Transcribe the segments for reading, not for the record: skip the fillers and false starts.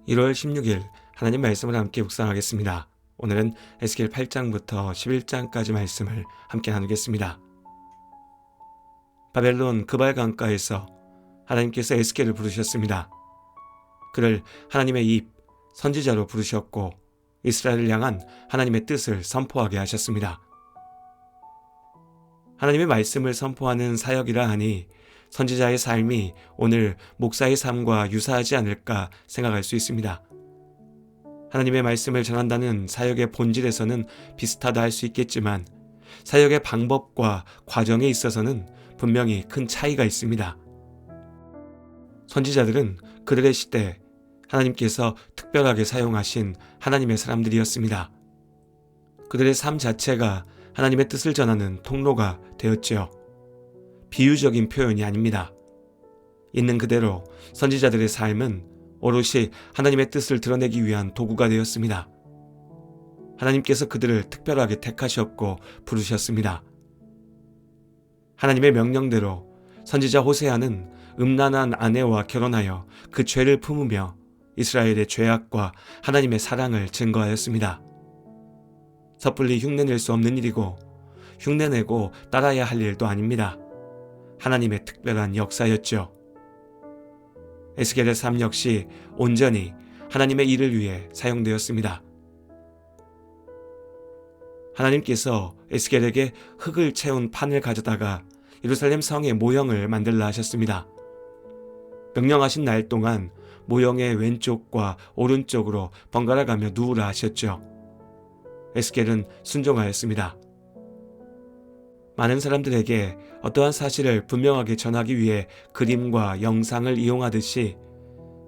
1월 16일 하나님 말씀을 함께 묵상하겠습니다. 오늘은 에스겔 8장부터 11장까지 말씀을 함께 나누겠습니다. 바벨론 그발 강가에서 하나님께서 에스겔을 부르셨습니다. 그를 하나님의 입, 선지자로 부르셨고 이스라엘을 향한 하나님의 뜻을 선포하게 하셨습니다. 하나님의 말씀을 선포하는 사역이라 하니 선지자의 삶이 오늘 목사의 삶과 유사하지 않을까 생각할 수 있습니다. 하나님의 말씀을 전한다는 사역의 본질에서는 비슷하다 할 수 있겠지만 사역의 방법과 과정에 있어서는 분명히 큰 차이가 있습니다. 선지자들은 그들의 시대 하나님께서 특별하게 사용하신 하나님의 사람들이었습니다. 그들의 삶 자체가 하나님의 뜻을 전하는 통로가 되었지요. 비유적인 표현이 아닙니다. 있는 그대로 선지자들의 삶은 오롯이 하나님의 뜻을 드러내기 위한 도구가 되었습니다. 하나님께서 그들을 특별하게 택하셨고 부르셨습니다. 하나님의 명령대로 선지자 호세아는 음란한 아내와 결혼하여 그 죄를 품으며 이스라엘의 죄악과 하나님의 사랑을 증거하였습니다. 섣불리 흉내낼 수 없는 일이고 흉내내고 따라야 할 일도 아닙니다. 하나님의 특별한 역사였죠. 에스겔의 삶 역시 온전히 하나님의 일을 위해 사용되었습니다. 하나님께서 에스겔에게 흙을 채운 판을 가져다가 예루살렘 성의 모형을 만들라 하셨습니다. 명령하신 날 동안 모형의 왼쪽과 오른쪽으로 번갈아 가며 누우라 하셨죠. 에스겔은 순종하였습니다. 많은 사람들에게 어떠한 사실을 분명하게 전하기 위해 그림과 영상을 이용하듯이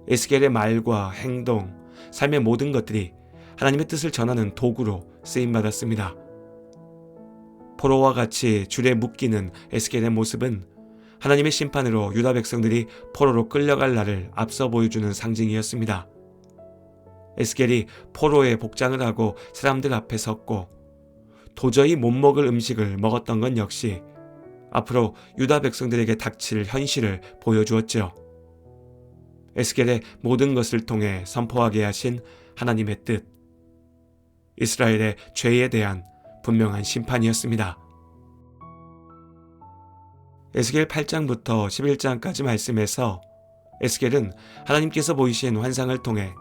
에스겔의 말과 행동, 삶의 모든 것들이 하나님의 뜻을 전하는 도구로 쓰임받았습니다. 포로와 같이 줄에 묶이는 에스겔의 모습은 하나님의 심판으로 유다 백성들이 포로로 끌려갈 날을 앞서 보여주는 상징이었습니다. 에스겔이 포로의 복장을 하고 사람들 앞에 섰고 도저히 못 먹을 음식을 먹었던 건 역시 앞으로 유다 백성들에게 닥칠 현실을 보여주었죠. 에스겔의 모든 것을 통해 선포하게 하신 하나님의 뜻, 이스라엘의 죄에 대한 분명한 심판이었습니다. 에스겔 8장부터 11장까지 말씀에서 에스겔은 하나님께서 보이신 환상을 통해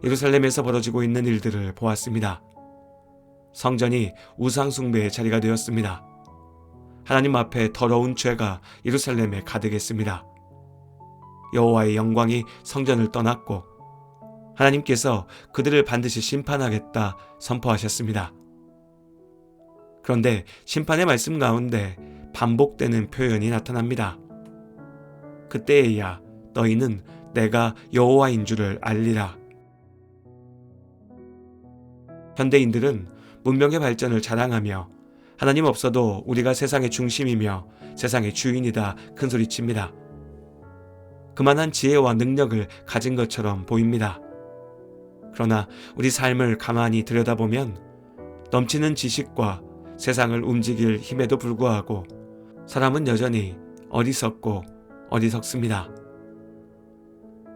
예루살렘에서 벌어지고 있는 일들을 보았습니다. 성전이 우상 숭배의 자리가 되었습니다. 하나님 앞에 더러운 죄가 예루살렘에 가득했습니다. 여호와의 영광이 성전을 떠났고 하나님께서 그들을 반드시 심판하겠다 선포하셨습니다. 그런데 심판의 말씀 가운데 반복되는 표현이 나타납니다. 그때에야 너희는 내가 여호와인 줄을 알리라. 현대인들은 문명의 발전을 자랑하며 하나님 없어도 우리가 세상의 중심이며 세상의 주인이다 큰소리칩니다. 그만한 지혜와 능력을 가진 것처럼 보입니다. 그러나 우리 삶을 가만히 들여다보면 넘치는 지식과 세상을 움직일 힘에도 불구하고 사람은 여전히 어리석고 어리석습니다.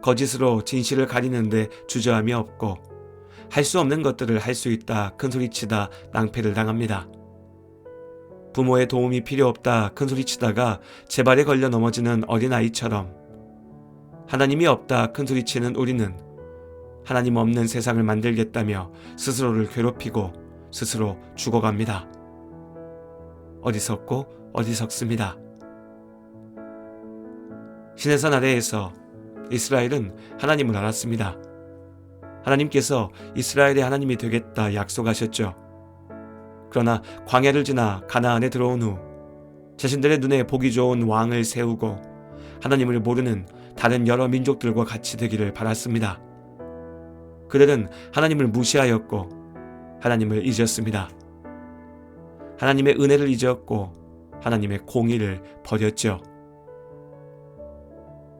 거짓으로 진실을 가리는데 주저함이 없고 할 수 없는 것들을 할 수 있다 큰소리치다 낭패를 당합니다. 부모의 도움이 필요 없다 큰소리치다가 재발에 걸려 넘어지는 어린아이처럼 하나님이 없다 큰소리치는 우리는 하나님 없는 세상을 만들겠다며 스스로를 괴롭히고 스스로 죽어갑니다. 어리석고 어리석습니다. 시내산 아래에서 이스라엘은 하나님을 알았습니다. 하나님께서 이스라엘의 하나님이 되겠다 약속하셨죠. 그러나 광야를 지나 가나안에 들어온 후 자신들의 눈에 보기 좋은 왕을 세우고 하나님을 모르는 다른 여러 민족들과 같이 되기를 바랐습니다. 그들은 하나님을 무시하였고 하나님을 잊었습니다. 하나님의 은혜를 잊었고 하나님의 공의를 버렸죠.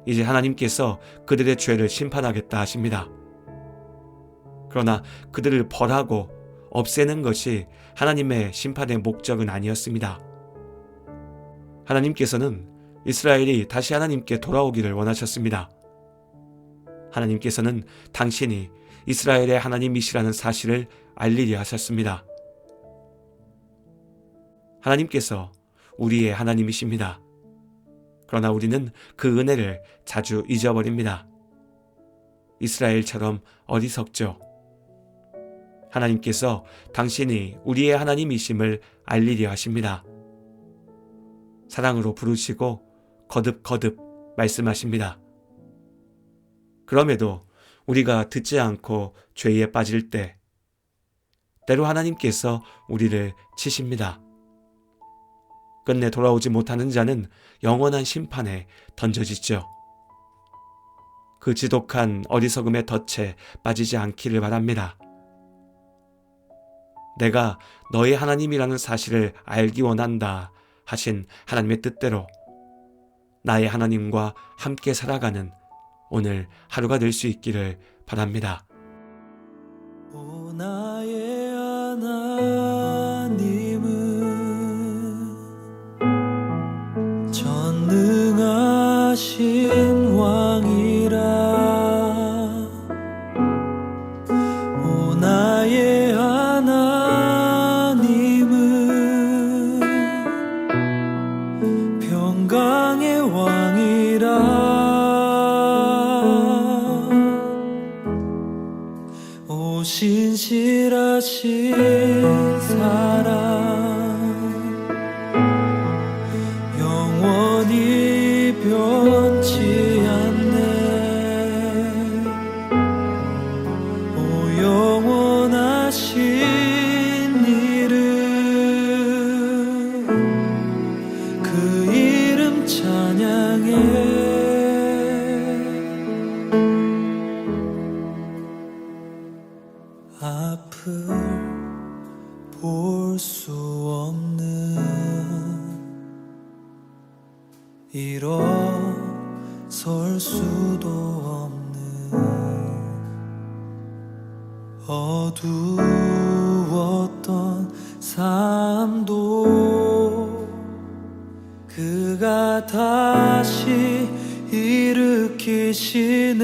이제 하나님께서 그들의 죄를 심판하겠다 하십니다. 그러나 그들을 벌하고 없애는 것이 하나님의 심판의 목적은 아니었습니다. 하나님께서는 이스라엘이 다시 하나님께 돌아오기를 원하셨습니다. 하나님께서는 당신이 이스라엘의 하나님이시라는 사실을 알리려 하셨습니다. 하나님께서 우리의 하나님이십니다. 그러나 우리는 그 은혜를 자주 잊어버립니다. 이스라엘처럼 어리석죠. 하나님께서 당신이 우리의 하나님이심을 알리려 하십니다. 사랑으로 부르시고 거듭거듭 말씀하십니다. 그럼에도 우리가 듣지 않고 죄에 빠질 때 때로 하나님께서 우리를 치십니다. 끝내 돌아오지 못하는 자는 영원한 심판에 던져지죠. 그 지독한 어리석음의 덫에 빠지지 않기를 바랍니다. 내가 너의 하나님이라는 사실을 알기 원한다 하신 하나님의 뜻대로 나의 하나님과 함께 살아가는 오늘 하루가 될 수 있기를 바랍니다. 오 나의 하나님은 전능하신 왕이라. 오 나의 하나님은 평강의 왕이라. 오 신실하신 사랑 영원히 변치 않네. 오 영원하신 이름 그 이름 찬양해. 앞을 볼 수 없는 일어설 수도 없는 어두웠던 삶도 그가 다시 일으키시네.